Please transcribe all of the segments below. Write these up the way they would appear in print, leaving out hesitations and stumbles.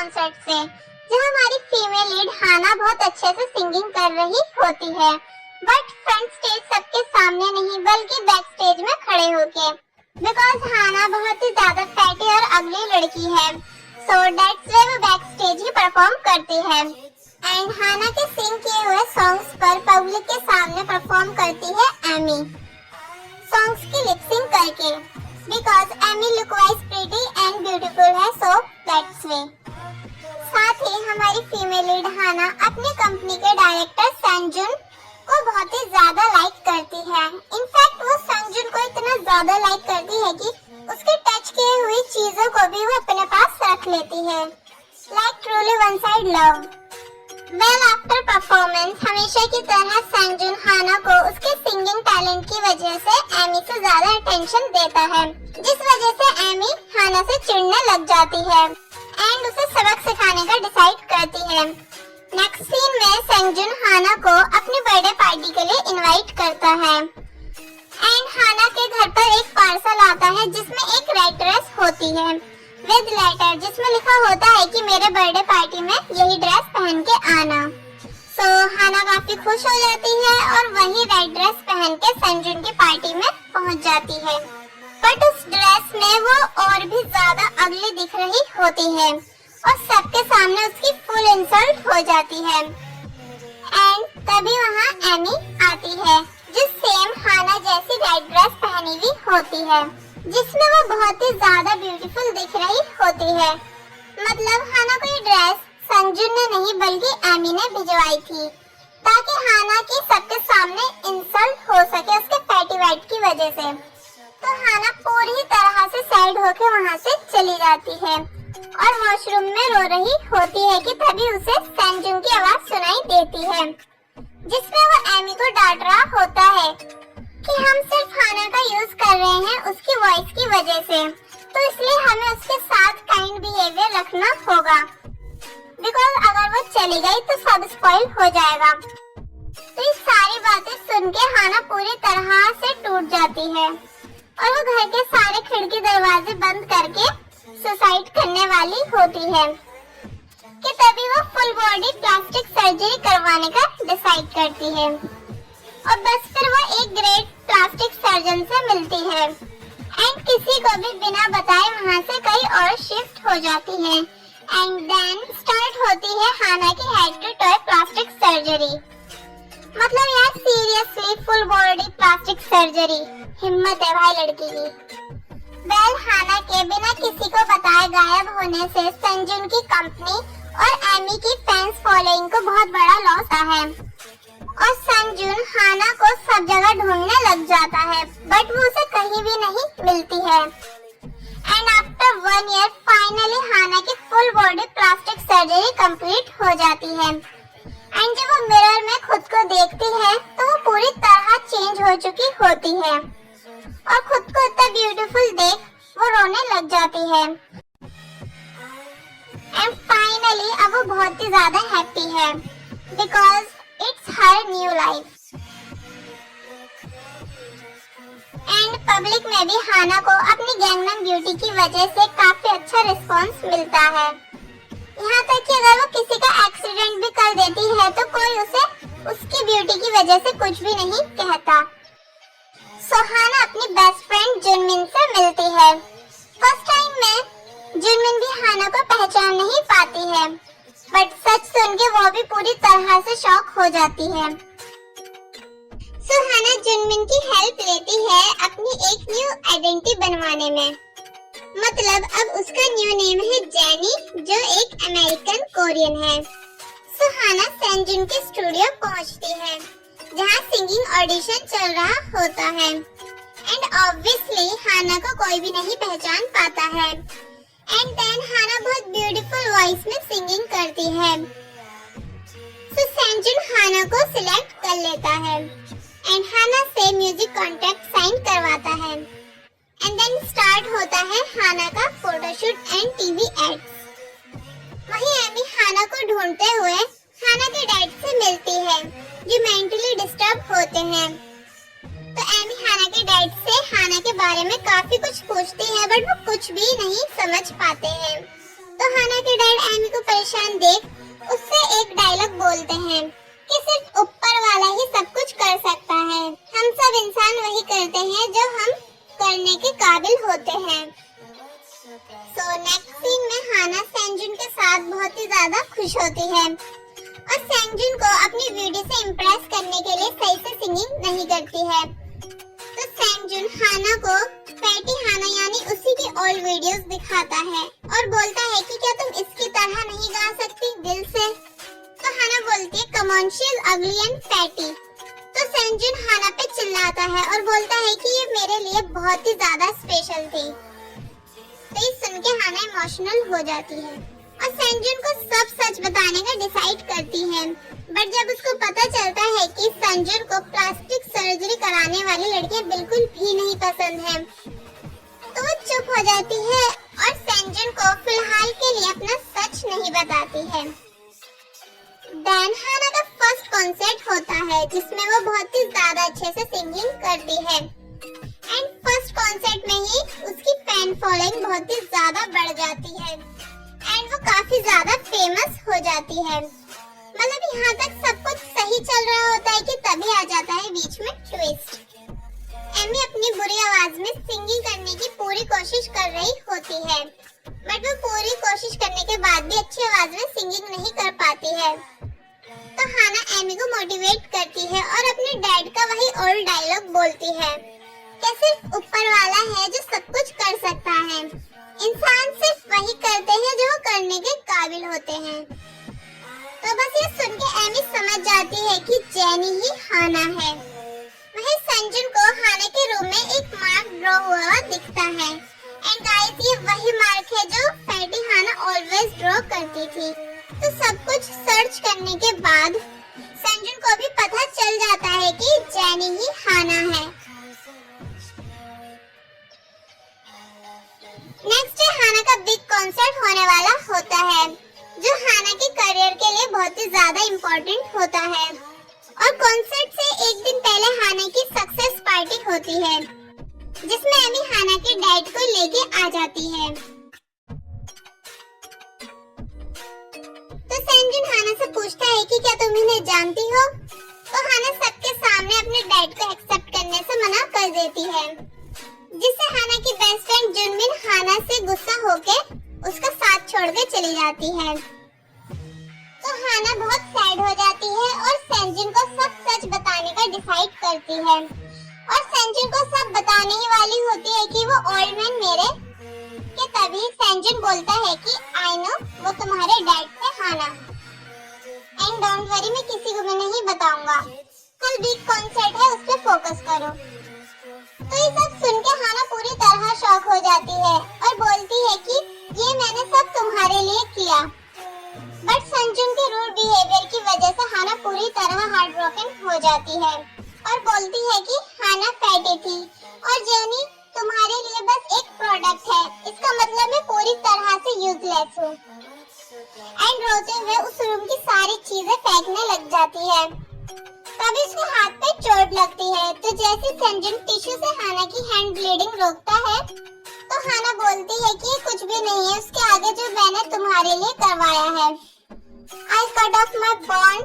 Concert से, जहां हमारी फीमेल लीड हाना बहुत अच्छे से सिंगिंग कर रही होती है, बट फ्रंट स्टेज सबके सामने नहीं बल्कि बैक स्टेज में खड़े होके, बिकॉज हाना बहुत ही ज्यादा फैटी और अगली लड़की है, सो दैट्स व्हाई वो बैक स्टेज ही परफॉर्म करती है। एंड हाना के सिंग किए हुए सॉन्ग्स पर पब्लिक के सामने परफॉर्म करती है एमी, सॉन्ग्स की लिपसिंग करके, because Amy look wise pretty and beautiful है, सो दैट्स वे। साथ ही हमारी फीमेल लीड हाना अपनी कंपनी के डायरेक्टर संजुन को बहुत ही ज्यादा लाइक करती है। इनफैक्ट वो संजुन को इतना ज्यादा लाइक करती है कि उसके टच किए हुई चीजों को भी वो अपने पास रख लेती है, like truly one side love. Well after performance हमेशा की तरह संजुन हाना को उसके सिंगिंग टैलेंट की वजह से एमी से ज्यादा अटेंशन देता है, जिस वजह से एमी हाना से चिढ़ने लग जाती है एंड उसे सबक सिखाने का डिसाइड करती है। नेक्स्ट सीन में संजुन हाना को अपनी बर्थडे पार्टी के लिए इनवाइट करता है एंड हाना के घर पर एक पार्सल आता है जिसमें एक रेड ड्रेस होती है विद लेटर, जिसमें लिखा होता है कि मेरे बर्थडे पार्टी में यही ड्रेस पहन के आना। सो हाना काफी खुश हो जाती है और वही रेड ड्रेस पहन के संजुन की पार्टी में पहुंच जाती है, बट उस ड्रेस में वो और भी ज्यादा अगली दिख रही होती है और सबके सामने उसकी फुल इंसल्ट हो जाती है। एंड तभी वहाँ एमी आती है जो सेम हाना जैसी रेड ड्रेस पहनी हुई होती है, जिसमें वो बहुत ही ज्यादा ब्यूटीफुल दिख रही होती है। मतलब हाना को ये ड्रेस संजुन ने नहीं बल्कि एमी ने भिजवाई थी, ताकि हाना की सबके सामने इंसल्ट हो सके उसके फैटी वाइट की वजह से। तो हाना पूरी तरह से सैड होकर वहाँ से चली जाती है और वॉशरूम में रो रही होती है कि तभी उसे संजुन की आवाज सुनाई देती है, जिसमें वो एमी को डांट रहा होता है कि हम सिर्फ हाना का यूज कर रहे हैं उसकी वॉइस की वजह से, तो इसलिए हमें उसके साथ काइंड बिहेवियर रखना होगा, बिकॉज अगर वो चली गई तो सब स्पॉइल हो जाएगा। तो ये सारी बातें सुन के हाना पूरी तरह से टूट जाती है और वो घर के सारे खिड़की दरवाजे बंद करके सुसाइड करने वाली होती है कि तभी वो फुल बॉडी प्लास्टिक सर्जरी करवाने का डिसाइड करती है और बस फिर वो एक ग्रेट प्लास्टिक सर्जन से मिलती है एंड किसी को भी बिना बताए वहाँ से कहीं और शिफ्ट हो जाती है एंड देन स्टार्ट होती है हाना की head to toe plastic surgery. मतलब यार seriously full body plastic surgery, हिम्मत है भाई लड़की की। वेल हाना के बिना किसी को बताए गायब होने से संजुन की कंपनी और एमी की फैंस फॉलोइंग को बहुत बड़ा लॉस है और संजुन हाना को सब जगह ढूंढने लग जाता है, बट वो उसे कहीं भी नहीं मिलती है। एंड आफ्टर 1 ईयर फाइनली हाना की full body plastic surgery complete हो जाती है एंड जब वो मिरर में खुद को देखती है तो वो पूरी तरह चेंज हो चुकी होती है और खुद को इतना ब्यूटीफुल देख वो रोने लग जाती है। एंड फाइनली अब वो बहुत ही ज्यादा हैप्पी है because it's her new life. And public में भी हाना को अपनी गैंगनम ब्यूटी की वजह से काफी अच्छा रिस्पांस मिलता है, यहाँ तक कि अगर वो किसी का एक्सीडेंट भी कर देती है तो कोई उसे उसकी ब्यूटी की वजह से कुछ भी नहीं कहता। सो हाना अपनी बेस्ट फ्रेंड जुनमिन से मिलती है। फर्स्ट टाइम में जुनमिन भी हाना को पहचान नहीं पाती है, बट सच सुन के वो भी पूरी तरह से शॉक हो जाती है। सो हाना जुनमिन की हेल्प लेती है अपनी एक न्यू आइडेंटिटी बनवाने में। मतलब अब उसका न्यू नेम है जेनी, जो एक अमेरिकन कोरियन है। सो हाना संजुन के स्टूडियो पहुंचती है जहां सिंगिंग ऑडिशन चल रहा होता है एंड ऑब्वियसली हाना को कोई भी नहीं पहचान पाता है। एंड देन हाना बहुत ब्यूटीफुल वॉइस में सिंगिंग करती है। सो संजुन हाना को सिलेक्ट कर लेता है एंड हाना से म्यूजिक कॉन्ट्रैक्ट साइन करवाता है एंड देन स्टार्ट होता है हाना का फोटोशूट एंड टीवी एड्स। वहीं एमी हाना को ढूंढते हुए हाना के डैड से मिलती है जो मेंटली डिस्टर्ब होते हैं। तो एमी हाना के डैड से हाना के बारे में काफी कुछ पूछती है बट वो कुछ भी नहीं समझ पाते हैं। तो हाना के डैड फ्रेंड एमी को परेशान देख उससे एक डायलॉग बोलते हैं कि सिर्फ ऊपर वाला ही सब कुछ कर सकता है, हम सब इंसान वही करते हैं जो हम करने के काबिल होते हैं। सो नेक्स्ट सीन में हाना सेंजुन के साथ बहुत ही ज्यादा खुश होती है और सेंजुन को अपनी ब्यूटी से इम्प्रेस करने के लिए सही से सिंगिंग नहीं करती है। तो सेंजुन हाना को फैटी हाना यानी उसी की ओल्ड वीडियोस दिखाता है और बोलता है कि क्या तुम इसकी तरह नहीं गा सकती दिल से। तो हाना बोलती है कम ऑन शी इज अगली एंड फैटी। तो सेंजुन हाना पे चिल्लाता है और बोलता है कि ये मेरे लिए बहुत ही ज्यादा स्पेशल थी। तो ये सुन के हाना इमोशनल हो जाती है और सेंजुन को सब सच बताने का डिसाइड करती है। बट जब उसको पता चलता है कि सेंजुन को प्लास्टिक सर्जरी कराने वाली लड़कियां बिल्कुल भी नहीं पसंद है, तो वो चुप हो जाती है और सेंजुन को फिलहाल के लिए अपना सच नहीं बताती है। देन हाना का फर्स्ट कॉन्सर्ट होता है जिसमें वो बहुत ही ज्यादा अच्छे से सिंगिंग करती है एंड फर्स्ट कॉन्सर्ट में ही उसकी फैन फॉलोइंग बहुत ही ज्यादा बढ़ जाती है एंड वो काफी ज्यादा फेमस हो जाती है। मतलब यहाँ तक सब कुछ सही चल रहा होता है कि तभी आ जाता है बीच में ट्विस्ट। एमी अपनी बुरी आवाज में सिंगिंग करने की पूरी कोशिश कर रही होती है बट वो पूरी कोशिश करने के बाद भी अच्छी आवाज में सिंगिंग नहीं कर पाती है। तो हाना एमी को मोटिवेट करती है और अपने डैड का वही ओल्ड डायलॉग बोलती है कि सिर्फ ऊपर वाला है जो सब कुछ कर सकता है, इंसान सिर्फ वही करते हैं जो वो करने के काबिल होते हैं। तो बस ये सुन के एमी समझ जाती है कि जेनी ही हाना है। वहीं सेंजुन को हाना के रूम में एक मार्क ड्रॉ हुआ दिखता है एंड गाइस ये वही मार्क है जो फैटी हाना ऑलवेज ड्रॉ करती थी। तो सब कुछ सर्च करने के बाद सेंजुन को भी पता चल जाता है कि जेनी ही हाना है। नेक्स्ट डे हाना का बिग कॉन्सर्ट होने वाला होता है जो हाना के करियर के लिए बहुत ही ज्यादा इम्पोर्टेंट होता है और कॉन्सर्ट से एक दिन पहले हाना की सक्सेस पार्टी होती है जिसमें एमी हाना के डैड को लेके आ जाती है। तो सेंजुन हाना से पूछता है कि क्या तुम इन्हें जानती हो। तो हाना सबके सामने अपने डैड को एक्सेप्ट करने से मना कर देती है जिससे हाना की बेस्ट फ्रेंड जुनमिन हाना से गुस्सा होके उसका साथ छोड़ के चली जाती है। तो हाना बहुत सैड हो जाती है और सेंजुन को सब सच बताने का डिसाइड करती है और सेंजुन को सब बताने ही वाली होती है कि वो ओल्ड मैन मेरे के। तभी सेंजुन बोलता है कि आई नो वो तुम्हारे डैड थे हाना एंड डोंट वरी मैं किसी को भी नहीं बताऊंगा, कल बिग कॉन्सर्ट है उस पे फोकस करो। तो ये सब सुन के हाना पूरी तरह शॉक हो जाती है और बोलती है कि ये मैंने सब तुम्हारे लिए किया। बट सेंजुन के रूड बिहेवियर की वजह से हाना पूरी तरह हार्ट ब्रोकन हो जाती है और बोलती है कि हाना फैटी थी और जेनी तुम्हारे लिए बस एक प्रोडक्ट है, इसका मतलब मैं पूरी तरह से यूजलेस हूँ। एंड रोते हुए उस रूम की सारी चीजें फेंकने लग जाती है। तभी उसके हाथ पे चोट लगती है तो जैसे सेंजुन टिश्यू से हाना की हैंड ब्लीडिंग रोकता है तो हाना बोलती है कि ये कुछ भी नहीं है उसके आगे जो मैंने तुम्हारे लिए करवाया है। I cut off my bond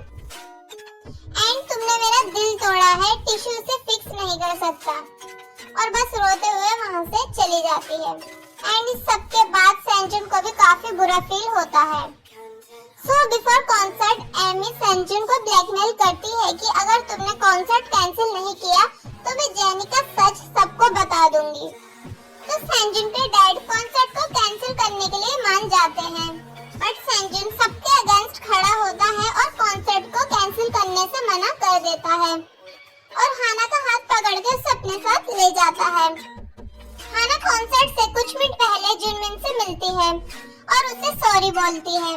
and तुमने मेरा दिल तोड़ा है, टिश्यू से फिक्स नहीं कर सकता। और बस रोते हुए वहाँ से चली जाती है। एंड इस सब के बाद सेंजुन को भी काफी बुरा फील होता है। सो बिफोर कॉन्सर्ट एमी सेंजुन को ब्लैकमेल करती है कि अगर तुमने कॉन्सर्ट कैंसिल नहीं किया तो मैं जेनी का सच सबको बता दूंगी। तो सेंजुन के डैड कॉन्सर्ट को कैंसिल करने के लिए मान जाते हैं बट सेंजुन सबके अगेंस्ट खड़ा होता है और कॉन्सर्ट को कैंसिल करने से मना कर देता है और हाना का हाथ पकड़ के उसे अपने साथ ले जाता है। हाना कॉन्सर्ट से कुछ मिनट पहले जुनमिन से मिलती है और उसे सॉरी बोलती है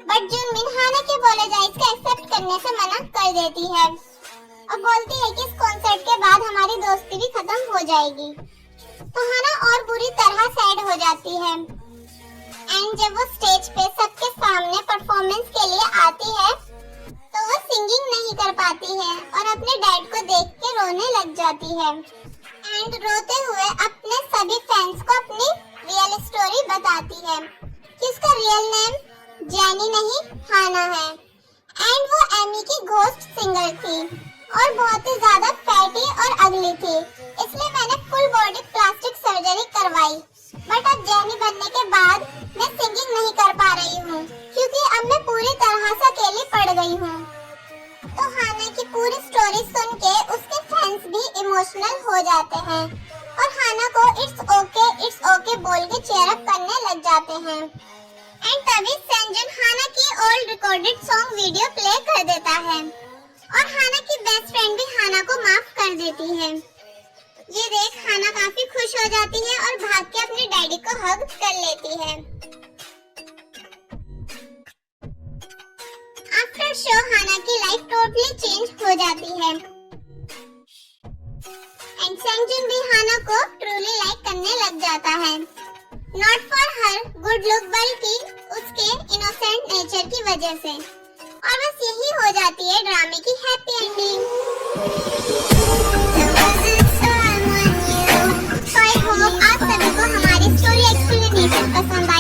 बट जुनमिन हाना के अपोलोजाइज को एक्सेप्ट करने से मना कर देती है और बोलती है कि इस कॉन्सर्ट के बाद हमारी दोस्ती भी खत्म हो जाएगी। तो हाना और बुरी तरह सैड हो जाती है एंड जब वो स्टेज पे सबके सामने परफॉर्मेंस के लिए आती है तो वो सिंगिंग नहीं कर पाती है और अपने डैड को देख के रोने लग जाती है एंड रोते हुए अपने सभी फैंस को अपनी रियल स्टोरी बताती है कि उसका रियल नेम जेनी नहीं हाना है। एंड वो एमी की घोस्ट सिंगर थी और बहुत ही ज्यादा फैटी और अगली थी, इसलिए मैंने फुल बॉडी प्लास्टिक सर्जरी करवाई। बट अब जेनी बनने के बाद मैं सिंगिंग नहीं कर पा रही हूँ क्योंकि अब मैं पूरी तरह से अकेली पड़ गई हूँ। तो हाना की पूरी स्टोरी सुन के उसके फैंस भी इमोशनल हो जाते हैं और हाना को इट्स ओके बोल के चीयर अप करने लग जाते हैं। एंड तभी संजन हाना की old recorded song video play कर देता है और हाना की बेस्ट फ्रेंड भी हाना को माफ कर देती है। ये देख हाना काफी खुश हो जाती है और भाग के अपने डैडी को हग कर लेती है। आफ्टर शो हाना की लाइफ टोटली चेंज हो जाती है एंड संजन भी हाना को ट्रूली लाइक करने लग जाता है। Not for her good look बल्कि उसके इनोसेंट नेचर की वजह से। और बस यही हो जाती है ड्रामे की happy ending. So I hope आप सभी को हमारी स्टोरी एक्सप्लेनेशन पसंद